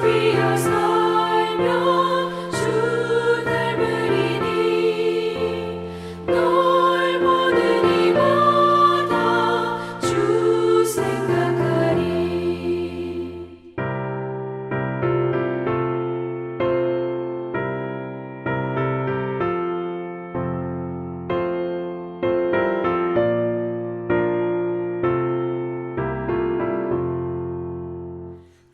위하여 살며 주 닮으리니 널 보는 이마다 주 생각하리.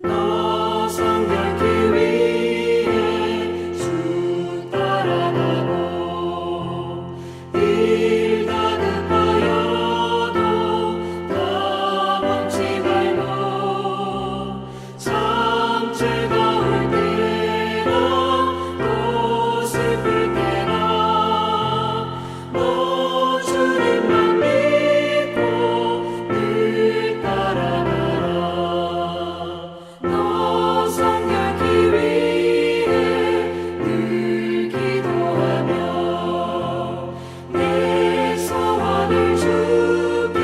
너 성결케 위해 주 따라가고 일 다급하여도 다 멈지 말고 참 즐거울 때나 또 슬플 때나 너 주님만 믿고 늘 따라가라. 너 성결케 위해 늘 기도하며 내 소원을 주께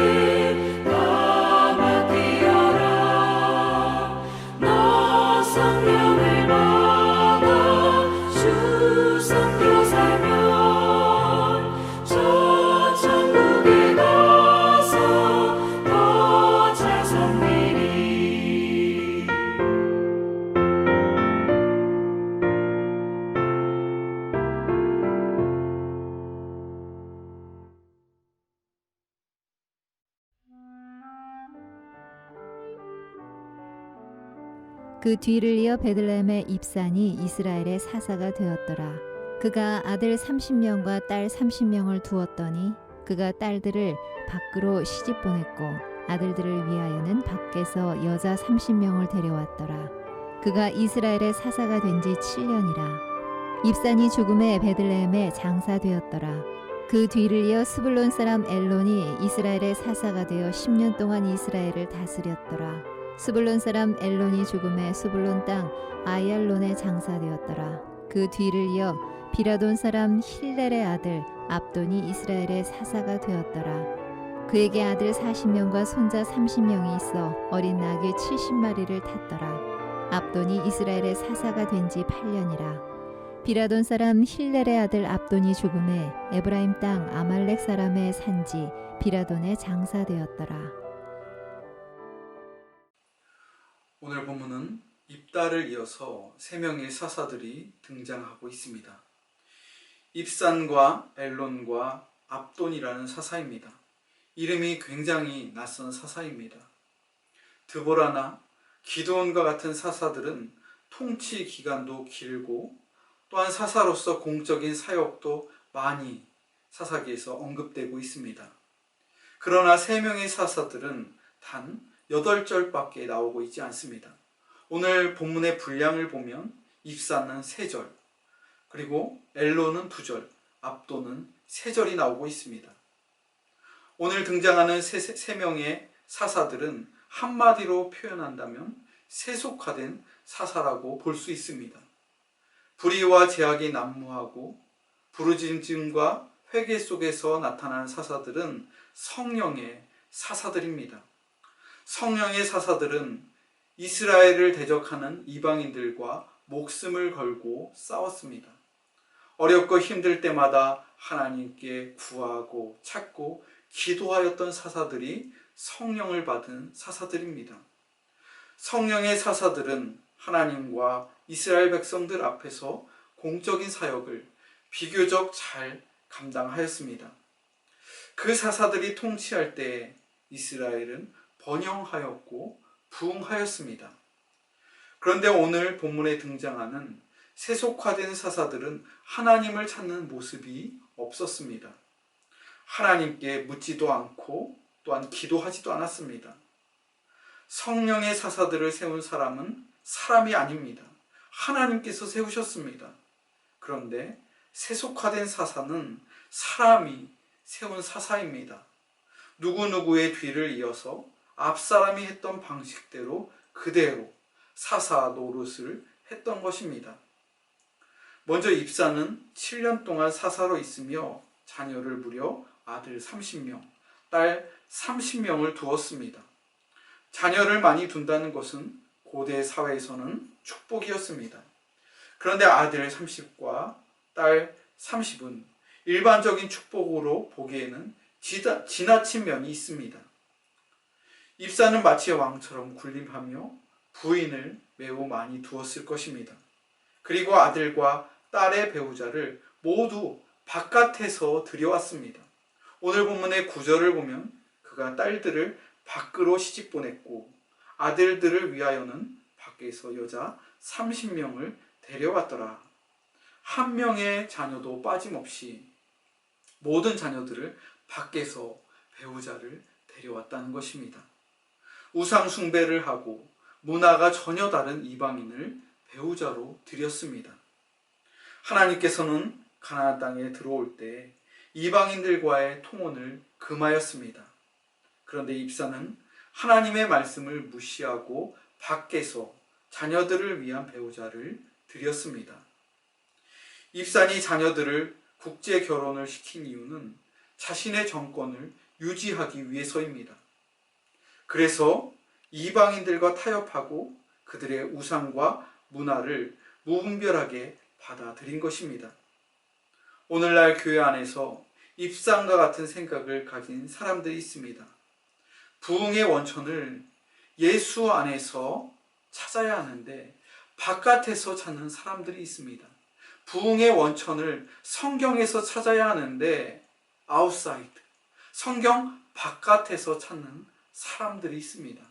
다 맡기어라. 너 성령을 받아 주 섬겨 살면 저 천국에 가서 더 잘 섬기리. 그 뒤를 이어 베들레헴의 입산이 이스라엘의 사사가 되었더라. 그가 아들 30명과 딸 30명을 두었더니 그가 딸들을 밖으로 시집 보냈고 아들들을 위하여는 밖에서 여자 30명을 데려왔더라. 그가 이스라엘의 사사가 된 지 7년이라. 입산이 죽음에 베들레헴에 장사되었더라. 그 뒤를 이어 스불론 사람 엘론이 이스라엘의 사사가 되어 10년 동안 이스라엘을 다스렸더라. 스불론 사람 엘론이 죽음에 스불론 땅 아얄론에 장사되었더라. 그 뒤를 이어 비라돈 사람 힐렐의 아들 압돈이 이스라엘의 사사가 되었더라. 그에게 아들 40명과 손자 30명이 있어 어린 나귀 70마리를 탔더라. 압돈이 이스라엘의 사사가 된 지 8년이라. 비라돈 사람 힐렐의 아들 압돈이 죽음에 에브라임 땅 아말렉 사람의 산지 비라돈에 장사되었더라. 오늘 본문은 입다를 이어서 세 명의 사사들이 등장하고 있습니다. 입산과 엘론과 압돈이라는 사사입니다. 이름이 굉장히 낯선 사사입니다. 드보라나 기드온과 같은 사사들은 통치 기간도 길고 또한 사사로서 공적인 사역도 많이 사사기에서 언급되고 있습니다. 그러나 세 명의 사사들은 단 8절밖에 나오고 있지 않습니다. 오늘 본문의 분량을 보면 입산은 3절, 그리고 엘론은 2절, 압돈은 3절이 나오고 있습니다. 오늘 등장하는 세 명의 사사들은 한마디로 표현한다면 세속화된 사사라고 볼 수 있습니다. 불의와 제약이 난무하고 부르짖음과 회개 속에서 나타나는 사사들은 성령의 사사들입니다. 성령의 사사들은 이스라엘을 대적하는 이방인들과 목숨을 걸고 싸웠습니다. 어렵고 힘들 때마다 하나님께 구하고 찾고 기도하였던 사사들이 성령을 받은 사사들입니다. 성령의 사사들은 하나님과 이스라엘 백성들 앞에서 공적인 사역을 비교적 잘 감당하였습니다. 그 사사들이 통치할 때 이스라엘은 번영하였고 부흥하였습니다. 그런데 오늘 본문에 등장하는 세속화된 사사들은 하나님을 찾는 모습이 없었습니다. 하나님께 묻지도 않고 또한 기도하지도 않았습니다. 성령의 사사들을 세운 사람은 사람이 아닙니다. 하나님께서 세우셨습니다. 그런데 세속화된 사사는 사람이 세운 사사입니다. 누구누구의 뒤를 이어서 앞사람이 했던 방식대로 그대로 사사 노릇을 했던 것입니다. 먼저 입사는 7년 동안 사사로 있으며 자녀를 무려 아들 30명, 딸 30명을 두었습니다. 자녀를 많이 둔다는 것은 고대 사회에서는 축복이었습니다. 그런데 아들 30과 딸 30은 일반적인 축복으로 보기에는 지나친 면이 있습니다. 입사는 마치 왕처럼 군림하며 부인을 매우 많이 두었을 것입니다. 그리고 아들과 딸의 배우자를 모두 바깥에서 들여왔습니다. 오늘 본문의 9절을 보면 그가 딸들을 밖으로 시집 보냈고 아들들을 위하여는 밖에서 여자 30명을 데려왔더라. 한 명의 자녀도 빠짐없이 모든 자녀들을 밖에서 배우자를 데려왔다는 것입니다. 우상 숭배를 하고 문화가 전혀 다른 이방인을 배우자로 들였습니다. 하나님께서는 가나안 땅에 들어올 때 이방인들과의 통혼을 금하였습니다. 그런데 입사는 하나님의 말씀을 무시하고 밖에서 자녀들을 위한 배우자를 들였습니다. 입산이 자녀들을 국제 결혼을 시킨 이유는 자신의 정권을 유지하기 위해서입니다. 그래서 이방인들과 타협하고 그들의 우상과 문화를 무분별하게 받아들인 것입니다. 오늘날 교회 안에서 입산과 같은 생각을 가진 사람들이 있습니다. 부흥의 원천을 예수 안에서 찾아야 하는데 바깥에서 찾는 사람들이 있습니다. 부흥의 원천을 성경에서 찾아야 하는데 아웃사이드, 성경 바깥에서 찾는 사람들이 있습니다.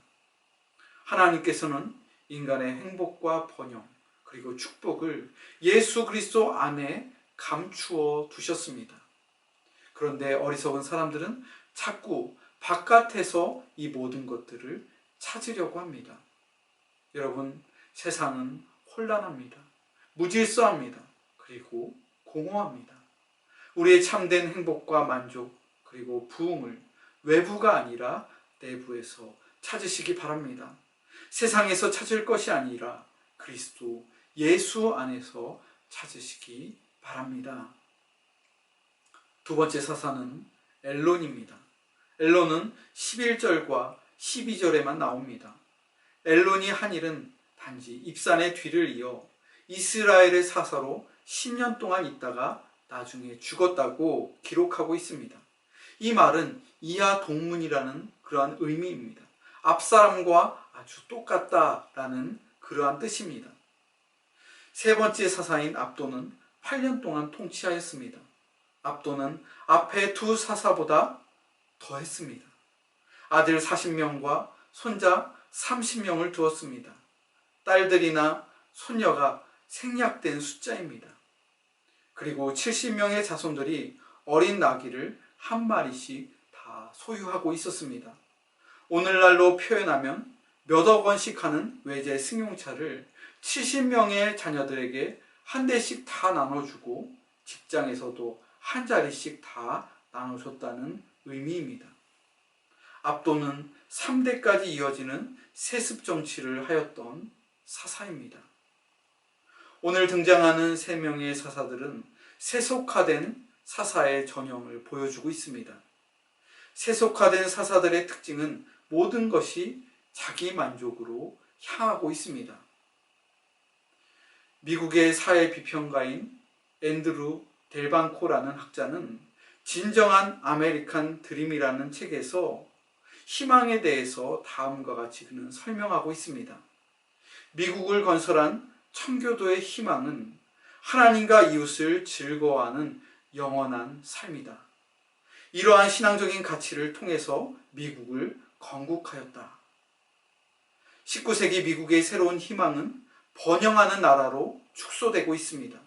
하나님께서는 인간의 행복과 번영 그리고 축복을 예수 그리스도 안에 감추어 두셨습니다. 그런데 어리석은 사람들은 자꾸 바깥에서 이 모든 것들을 찾으려고 합니다. 여러분, 세상은 혼란합니다. 무질서합니다. 그리고 공허합니다. 우리의 참된 행복과 만족 그리고 부흥을 외부가 아니라 내부에서 찾으시기 바랍니다. 세상에서 찾을 것이 아니라 그리스도 예수 안에서 찾으시기 바랍니다. 두 번째 사사는 엘론입니다. 엘론은 11절과 12절에만 나옵니다. 엘론이 한 일은 단지 입산의 뒤를 이어 이스라엘의 사사로 10년 동안 있다가 나중에 죽었다고 기록하고 있습니다. 이 말은 이하 동문이라는 그러한 의미입니다. 앞사람과 아주 똑같다라는 그러한 뜻입니다. 세 번째 사사인 압도는 8년 동안 통치하였습니다. 압도는 앞에 두 사사보다 더 했습니다. 아들 40명과 손자 30명을 두었습니다. 딸들이나 손녀가 생략된 숫자입니다. 그리고 70명의 자손들이 어린 나귀를 한 마리씩 다 소유하고 있었습니다. 오늘날로 표현하면 몇억 원씩 하는 외제 승용차를 70명의 자녀들에게 한 대씩 다 나눠주고 직장에서도 한 자리씩 다 나눠줬다는 의미입니다. 압도는 3대까지 이어지는 세습 정치를 하였던 사사입니다. 오늘 등장하는 3명의 사사들은 세속화된 사사의 전형을 보여주고 있습니다. 세속화된 사사들의 특징은 모든 것이 자기 만족으로 향하고 있습니다. 미국의 사회 비평가인 앤드루 델방코라는 학자는 진정한 아메리칸 드림이라는 책에서 희망에 대해서 다음과 같이 그는 설명하고 있습니다. 미국을 건설한 청교도의 희망은 하나님과 이웃을 즐거워하는 영원한 삶이다. 이러한 신앙적인 가치를 통해서 미국을 건국하였다. 19세기 미국의 새로운 희망은 번영하는 나라로 축소되고 있습니다.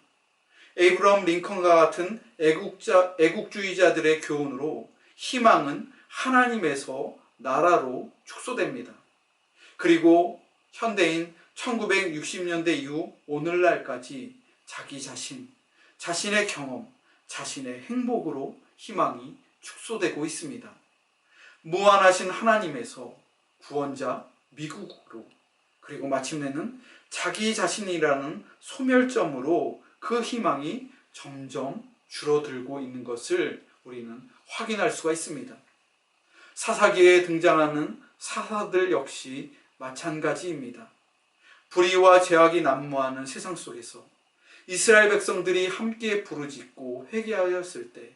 에이브러함 링컨과 같은 애국주의자들의 교훈으로 희망은 하나님에서 나라로 축소됩니다. 그리고 현대인 1960년대 이후 오늘날까지 자기 자신, 자신의 경험, 자신의 행복으로 희망이 축소되고 있습니다. 무한하신 하나님에서 구원자 미국으로, 그리고 마침내는 자기 자신이라는 소멸점으로 그 희망이 점점 줄어들고 있는 것을 우리는 확인할 수가 있습니다. 사사기에 등장하는 사사들 역시 마찬가지입니다. 불의와 죄악이 난무하는 세상 속에서 이스라엘 백성들이 함께 부르짖고 회개하였을 때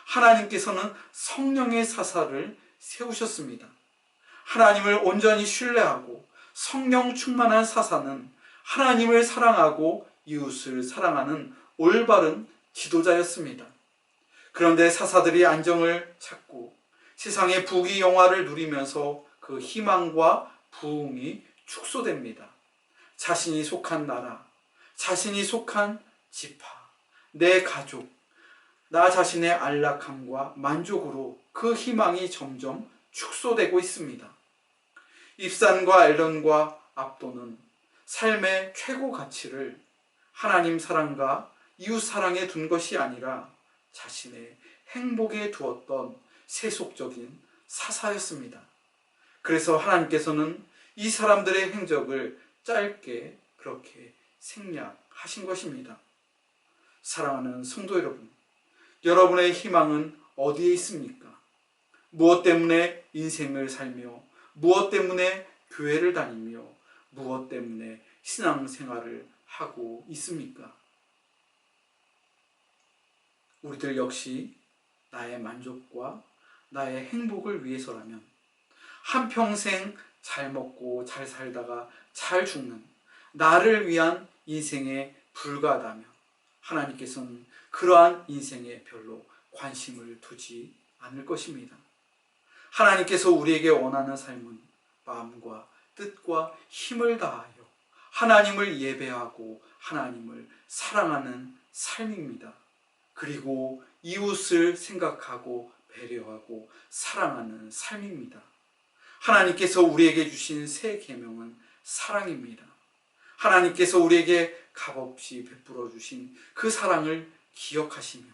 하나님께서는 성령의 사사를 세우셨습니다. 하나님을 온전히 신뢰하고 성령 충만한 사사는 하나님을 사랑하고 이웃을 사랑하는 올바른 지도자였습니다. 그런데 사사들이 안정을 찾고 세상의 부귀영화를 누리면서 그 희망과 부흥이 축소됩니다. 자신이 속한 나라, 자신이 속한 지파, 내 가족, 나 자신의 안락함과 만족으로 그 희망이 점점 축소되고 있습니다. 입산과 엘론과 압도는 삶의 최고 가치를 하나님 사랑과 이웃 사랑에 둔 것이 아니라 자신의 행복에 두었던 세속적인 사사였습니다. 그래서 하나님께서는 이 사람들의 행적을 짧게 그렇게 생략하신 것입니다. 사랑하는 성도 여러분, 여러분의 희망은 어디에 있습니까? 무엇 때문에 인생을 살며 무엇 때문에 교회를 다니며 무엇 때문에 신앙생활을 하고 있습니까? 우리들 역시 나의 만족과 나의 행복을 위해서라면 한평생 잘 먹고 잘 살다가 잘 죽는 나를 위한 인생에 불과하다면 하나님께서는 그러한 인생에 별로 관심을 두지 않을 것입니다. 하나님께서 우리에게 원하는 삶은 마음과 뜻과 힘을 다하여 하나님을 예배하고 하나님을 사랑하는 삶입니다. 그리고 이웃을 생각하고 배려하고 사랑하는 삶입니다. 하나님께서 우리에게 주신 새 계명은 사랑입니다. 하나님께서 우리에게 값없이 베풀어 주신 그 사랑을 기억하시며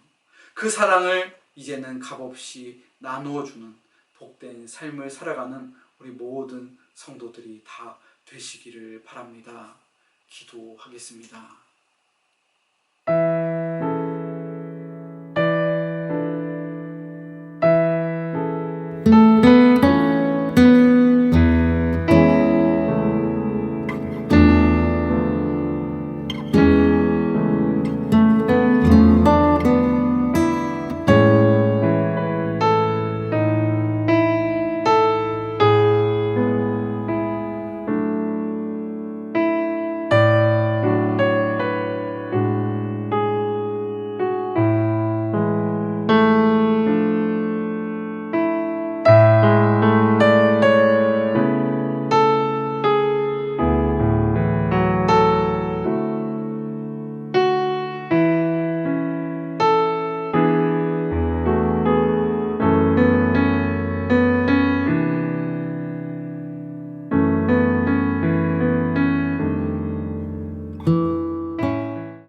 그 사랑을 이제는 값없이 나누어 주는 복된 삶을 살아가는 우리 모든 성도들이 다 되시기를 바랍니다. 기도하겠습니다.